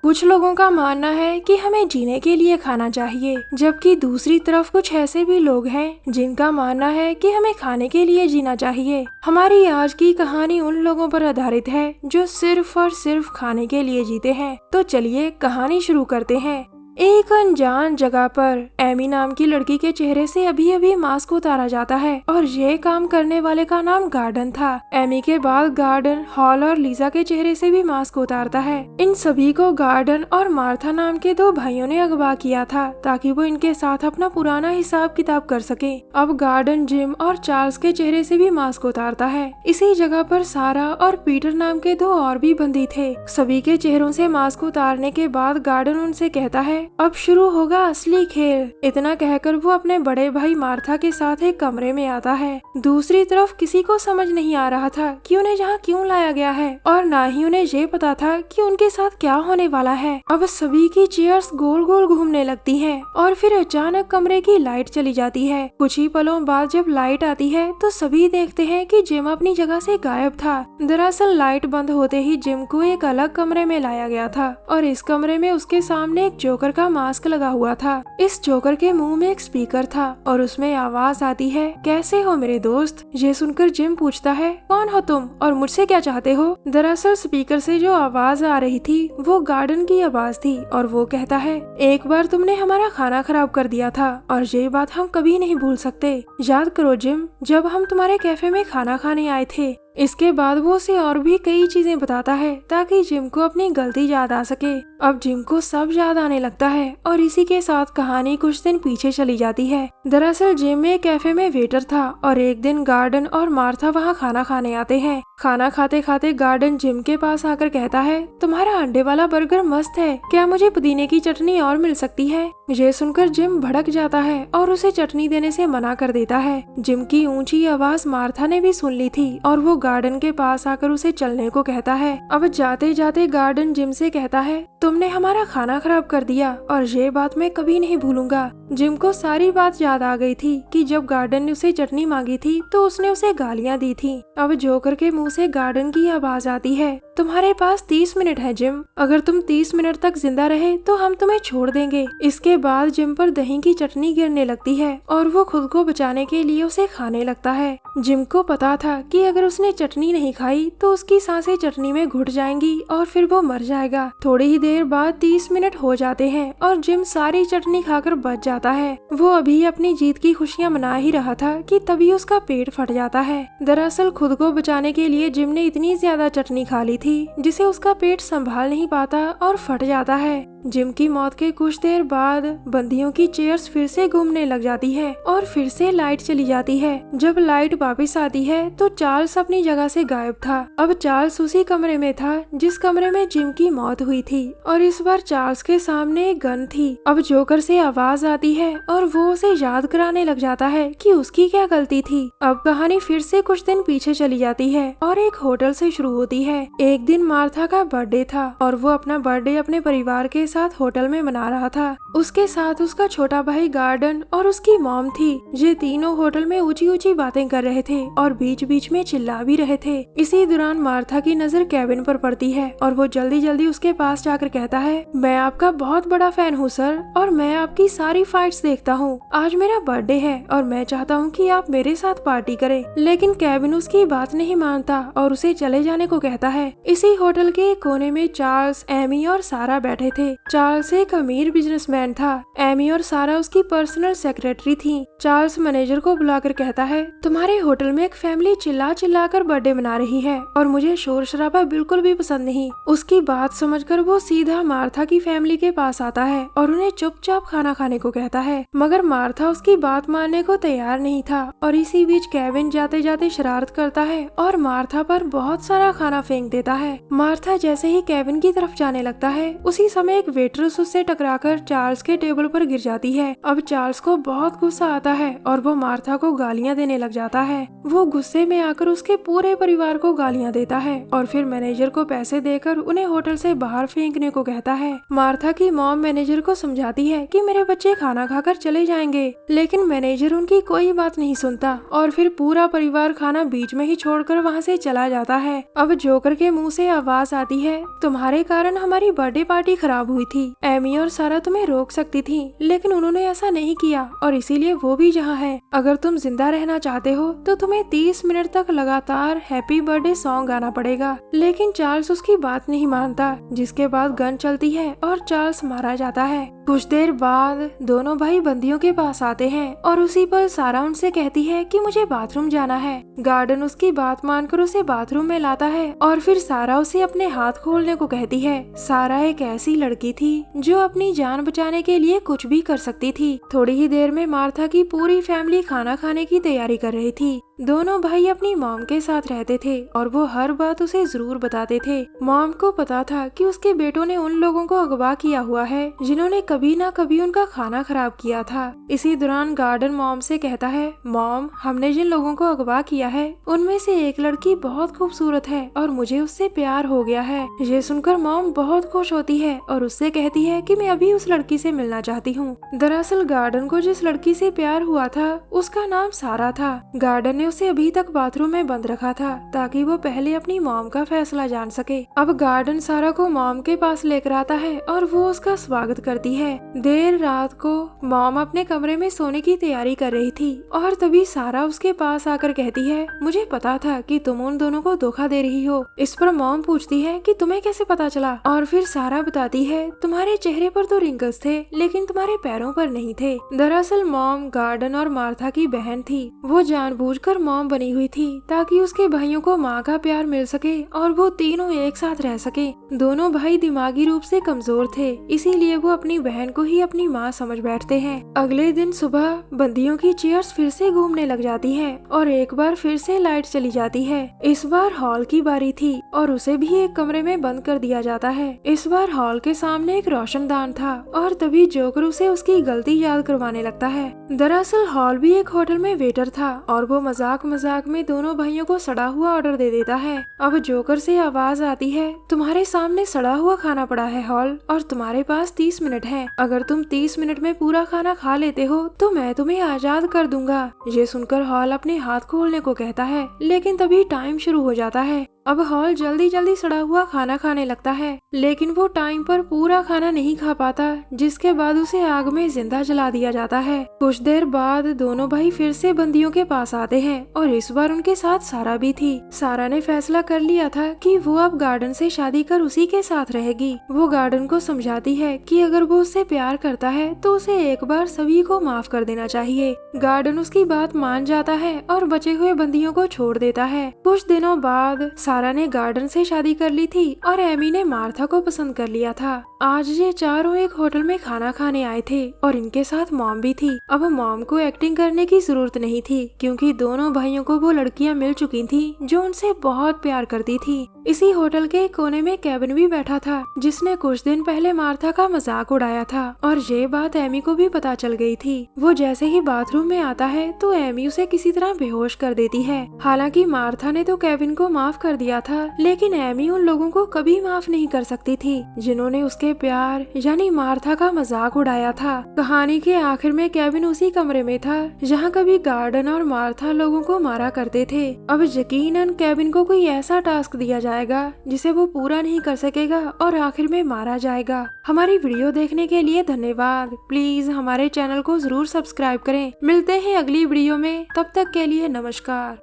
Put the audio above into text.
कुछ लोगों का मानना है कि हमें जीने के लिए खाना चाहिए, जबकि दूसरी तरफ कुछ ऐसे भी लोग हैं जिनका मानना है कि हमें खाने के लिए जीना चाहिए। हमारी आज की कहानी उन लोगों पर आधारित है जो सिर्फ और सिर्फ खाने के लिए जीते हैं। तो चलिए कहानी शुरू करते हैं। एक अनजान जगह पर एमी नाम की लड़की के चेहरे से अभी अभी मास्क उतारा जाता है और ये काम करने वाले का नाम गार्डन था। एमी के बाद गार्डन हॉल और लीजा के चेहरे से भी मास्क उतारता है। इन सभी को गार्डन और मार्था नाम के दो भाइयों ने अगवा किया था ताकि वो इनके साथ अपना पुराना हिसाब किताब कर सके। अब गार्डन जिम और चार्ल्स के चेहरे से भी मास्क उतारता है। इसी जगह पर सारा और पीटर नाम के दो और भी बंदी थे। सभी के चेहरों से मास्क उतारने के बाद गार्डन उनसे कहता है, अब शुरू होगा असली खेल। इतना कहकर वो अपने बड़े भाई मार्था के साथ एक कमरे में आता है। दूसरी तरफ किसी को समझ नहीं आ रहा था कि उन्हें यहाँ क्यों लाया गया है और ना ही उन्हें ये पता था कि उनके साथ क्या होने वाला है। अब सभी की चेयर्स गोल गोल घूमने लगती हैं और फिर अचानक कमरे की लाइट चली जाती है। कुछ ही पलों बाद जब लाइट आती है तो सभी देखते हैं कि जिम अपनी जगह से गायब था। दरअसल लाइट बंद होते ही जिम को एक अलग कमरे में लाया गया था और इस कमरे में उसके सामने एक जोकर का मास्क लगा हुआ था। इस जोकर के मुंह में एक स्पीकर था और उसमें आवाज आती है, कैसे हो मेरे दोस्त। ये सुनकर जिम पूछता है, कौन हो तुम और मुझसे क्या चाहते हो। दरअसल स्पीकर से जो आवाज आ रही थी वो गार्डन की आवाज थी और वो कहता है, एक बार तुमने हमारा खाना खराब कर दिया था और ये बात हम कभी नहीं भूल सकते। याद करो जिम, जब हम तुम्हारे कैफे में खाना खाने आए थे। इसके बाद वो उसे और भी कई चीजें बताता है ताकि जिम को अपनी गलती याद आ सके। अब जिम को सब याद आने लगता है और इसी के साथ कहानी कुछ दिन पीछे चली जाती है। दरअसल जिम में कैफे में वेटर था और एक दिन गार्डन और मार्था वहाँ खाना खाने आते हैं। खाना खाते खाते गार्डन जिम के पास आकर कहता है, तुम्हारा अंडे वाला बर्गर मस्त है, क्या मुझे पुदीने की चटनी और मिल सकती है। ये सुनकर जिम भड़क जाता है और उसे चटनी देने से मना कर देता है। जिम की ऊंची आवाज मार्था ने भी सुन ली थी और वो गार्डन के पास आकर उसे चलने को कहता है। अब जाते जाते गार्डन जिम से कहता है, तुमने हमारा खाना खराब कर दिया और ये बात मैं कभी नहीं भूलूंगा। जिम को सारी बात याद आ गई थी कि जब गार्डन ने उसे चटनी मांगी थी तो उसने उसे गालियां दी थी। अब जोकर के मुंह से गार्डन की आवाज आती है, तुम्हारे पास 30 मिनट है जिम, अगर तुम 30 मिनट तक जिंदा रहे तो हम तुम्हें छोड़ देंगे। इसके बाद जिम पर दही की चटनी गिरने लगती है और वो खुद को बचाने के लिए उसे खाने लगता है। जिम को पता था कि अगर उसने चटनी नहीं खाई तो उसकी सांसें चटनी में घुट जाएंगी और फिर वो मर जाएगा। थोड़ी ही देर बाद 30 मिनट हो जाते हैं और जिम सारी चटनी खाकर बच जाता है। वो अभी अपनी जीत की खुशियां मना ही रहा था कि तभी उसका पेट फट जाता है। दरअसल खुद को बचाने के लिए जिम ने इतनी ज्यादा चटनी खा ली थी जिसे उसका पेट संभाल नहीं पाता और फट जाता है। जिम की मौत के कुछ देर बाद बंदियों की चेयर्स फिर से घूमने लग जाती है और फिर से लाइट चली जाती है। जब लाइट वापस आती है तो चार्ल्स अपनी जगह से गायब था। अब चार्ल्स उसी कमरे में था जिस कमरे में जिम की मौत हुई थी और इस बार चार्ल्स के सामने एक गन थी। अब जोकर से आवाज आती है और वो उसे याद कराने लग जाता है कि उसकी क्या गलती थी। अब कहानी फिर से कुछ दिन पीछे चली जाती है और एक होटल से शुरू होती है। एक दिन मार्था का बर्थडे था और वो अपना बर्थडे अपने परिवार के साथ होटल में मना रहा था। उसके साथ उसका छोटा भाई गार्डन और उसकी मॉम थी। ये तीनों होटल में ऊंची ऊंची बातें कर रहे थे और बीच बीच में चिल्ला भी रहे थे। इसी दौरान मार्था की नजर केविन पर पड़ती है और वो जल्दी जल्दी उसके पास जाकर कहता है, मैं आपका बहुत बड़ा फैन हूँ सर और मैं आपकी सारी फाइट्स देखता हूँ। आज मेरा बर्थडे है और मैं चाहता हूँ कि आप मेरे साथ पार्टी करें। लेकिन केविन उसकी बात नहीं मानता और उसे चले जाने को कहता है। इसी होटल के कोने में चार्ल्स, एमी और सारा बैठे थे। चार्ल्स एक अमीर बिजनेसमैन था। एमी और सारा उसकी पर्सनल सेक्रेटरी थी। चार्ल्स मैनेजर को बुलाकर कहता है, तुम्हारे होटल में एक फैमिली चिल्ला चिल्ला कर बर्थडे मना रही है और मुझे शोर शराबा बिल्कुल भी पसंद नहीं। उसकी बात समझकर वो सीधा मार्था की फैमिली के पास आता है और उन्हें चुपचाप खाना खाने को कहता है, मगर मार्था उसकी बात मानने को तैयार नहीं था। और इसी बीच केविन जाते जाते शरारत करता है और मार्था पर बहुत सारा खाना फेंक देता है। मार्था जैसे ही केविन की तरफ जाने लगता है उसी समय एक वेट्रेस उससे टकराकर चार्ल्स के टेबल पर गिर जाती है। अब चार्ल्स को बहुत गुस्सा आता है और वो मार्था को गालियां देने लग जाता है। वो गुस्से में आकर उसके पूरे परिवार को गालियां देता है और फिर मैनेजर को पैसे देकर उन्हें होटल से बाहर फेंकने को कहता है। मार्था की मॉम मैनेजर को समझाती है कि मेरे बच्चे खाना खाकर चले जाएंगे, लेकिन मैनेजर उनकी कोई बात नहीं सुनता और फिर पूरा परिवार खाना बीच में ही छोड़कर वहाँ से चला जाता है। अब जोकर के मुंह से आवाज आती है, तुम्हारे कारण हमारी बर्थडे पार्टी खराब हुई थी। एमी और सारा तुम्हें रोक सकती थी, लेकिन उन्होंने ऐसा नहीं किया और इसीलिए वो भी जहाँ है। अगर तुम जिंदा रहना चाहते हो तो तुम्हें 30 मिनट तक लगातार हैप्पी बर्थडे सॉन्ग गाना पड़ेगा। लेकिन चार्ल्स उसकी बात नहीं मानता, जिसके बाद गन चलती है और चार्ल्स मारा जाता है। कुछ देर बाद दोनों भाई बंदियों के पास आते हैं और उसी पर सारा उनसे कहती है कि मुझे बाथरूम जाना है। गार्डन उसकी बात मानकर उसे बाथरूम में लाता है और फिर सारा उसे अपने हाथ खोलने को कहती है। सारा एक ऐसी लड़की थी जो अपनी जान बचाने के लिए कुछ भी कर सकती थी। थोड़ी ही देर में मार्था की पूरी फैमिली खाना खाने की तैयारी कर रही थी। दोनों भाई अपनी मॉम के साथ रहते थे और वो हर बात उसे जरूर बताते थे। मॉम को पता था कि उसके बेटों ने उन लोगों को अगवा किया हुआ है जिन्होंने कभी ना कभी उनका खाना खराब किया था। इसी दौरान गार्डन मॉम से कहता है, मॉम हमने जिन लोगों को अगवा किया है उनमें से एक लड़की बहुत खूबसूरत है और मुझे उससे प्यार हो गया है। ये सुनकर मॉम बहुत खुश होती है और उससे कहती है कि मैं अभी उस लड़की से मिलना चाहती हूँ। दरअसल गार्डन को जिस लड़की से प्यार हुआ था उसका नाम सारा था। गार्डन ने उसे अभी तक बाथरूम में बंद रखा था ताकि वो पहले अपनी मॉम का फैसला जान सके। अब गार्डन सारा को मॉम के पास लेकर आता है और वो उसका स्वागत करती है। देर रात को मॉम अपने कमरे में सोने की तैयारी कर रही थी और तभी सारा उसके पास आकर कहती है, मुझे पता था कि तुम उन दोनों को धोखा दे रही हो। इस पर मॉम पूछती है कि तुम्हें कैसे पता चला, और फिर सारा बताती है, तुम्हारे चेहरे पर तो रिंकल्स थे लेकिन तुम्हारे पैरों पर नहीं थे। दरअसल मॉम गार्डन और मार्था की बहन थी। वो जानबूझकर मॉम बनी हुई थी ताकि उसके भाइयों को माँ का प्यार मिल सके और वो तीनों एक साथ रह सके। दोनों भाई दिमागी रूप से कमजोर थे, इसीलिए वो अपनी बहन को ही अपनी माँ समझ बैठते हैं। अगले दिन सुबह बंदियों की चेयर्स फिर से घूमने लग जाती हैं और एक बार फिर से लाइट चली जाती है। इस बार हॉल की बारी थी और उसे भी एक कमरे में बंद कर दिया जाता है। इस बार हॉल के सामने एक रोशनदान था और तभी जोकर उसे उसकी गलती याद करवाने लगता है। दरअसल हॉल भी एक होटल में वेटर था और वो मजाक मजाक में दोनों भाइयों को सड़ा हुआ ऑर्डर दे देता है। अब जोकर से आवाज आती है, तुम्हारे सामने सड़ा हुआ खाना पड़ा है हॉल, और तुम्हारे पास 30 मिनट है। अगर तुम 30 मिनट में पूरा खाना खा लेते हो तो मैं तुम्हें आजाद कर दूंगा। ये सुनकर हॉल अपने हाथ खोलने को कहता है, लेकिन तभी टाइम शुरू हो जाता है। अब हॉल जल्दी जल्दी सड़ा हुआ खाना खाने लगता है, लेकिन वो टाइम पर पूरा खाना नहीं खा पाता, जिसके बाद उसे आग में जिंदा जला दिया जाता है। कुछ देर बाद दोनों भाई फिर से बंदियों के पास आते हैं और इस बार उनके साथ सारा भी थी। सारा ने फैसला कर लिया था कि वो अब गार्डन से शादी कर उसी के साथ रहेगी। वो गार्डन को समझाती है कि अगर वो उससे प्यार करता है तो उसे एक बार सभी को माफ कर देना चाहिए। गार्डन उसकी बात मान जाता है और बचे हुए बंदियों को छोड़ देता है। कुछ दिनों बाद सारा ने गार्डन से शादी कर ली थी और एमी ने मार्था को पसंद कर लिया था। आज ये चारों एक होटल में खाना खाने आए थे और इनके साथ मॉम भी थी। अब मॉम को एक्टिंग करने की जरूरत नहीं थी क्योंकि दोनों भाइयों को वो लड़कियां मिल चुकी थी जो उनसे बहुत प्यार करती थी। इसी होटल के कोने में केविन भी बैठा था जिसने कुछ दिन पहले मार्था का मजाक उड़ाया था और ये बात एमी को भी पता चल गई थी। वो जैसे ही बाथरूम में आता है तो एमी उसे किसी तरह बेहोश कर देती है। हालांकि मार्था ने तो केविन को माफ कर दिया था, लेकिन एमी उन लोगों को कभी माफ नहीं कर सकती थी जिन्होंने उसके प्यार यानी मार्था का मजाक उड़ाया था। कहानी के आखिर में केविन उसी कमरे में था जहाँ कभी गार्डन और मार्था लोगों को मारा करते थे। अब यकीनन केविन को कोई ऐसा टास्क दिया जाएगा जिसे वो पूरा नहीं कर सकेगा और आखिर में मारा जाएगा। हमारी वीडियो देखने के लिए धन्यवाद। प्लीज हमारे चैनल को जरूर सब्सक्राइब करें। मिलते हैं अगली वीडियो में, तब तक के लिए नमस्कार।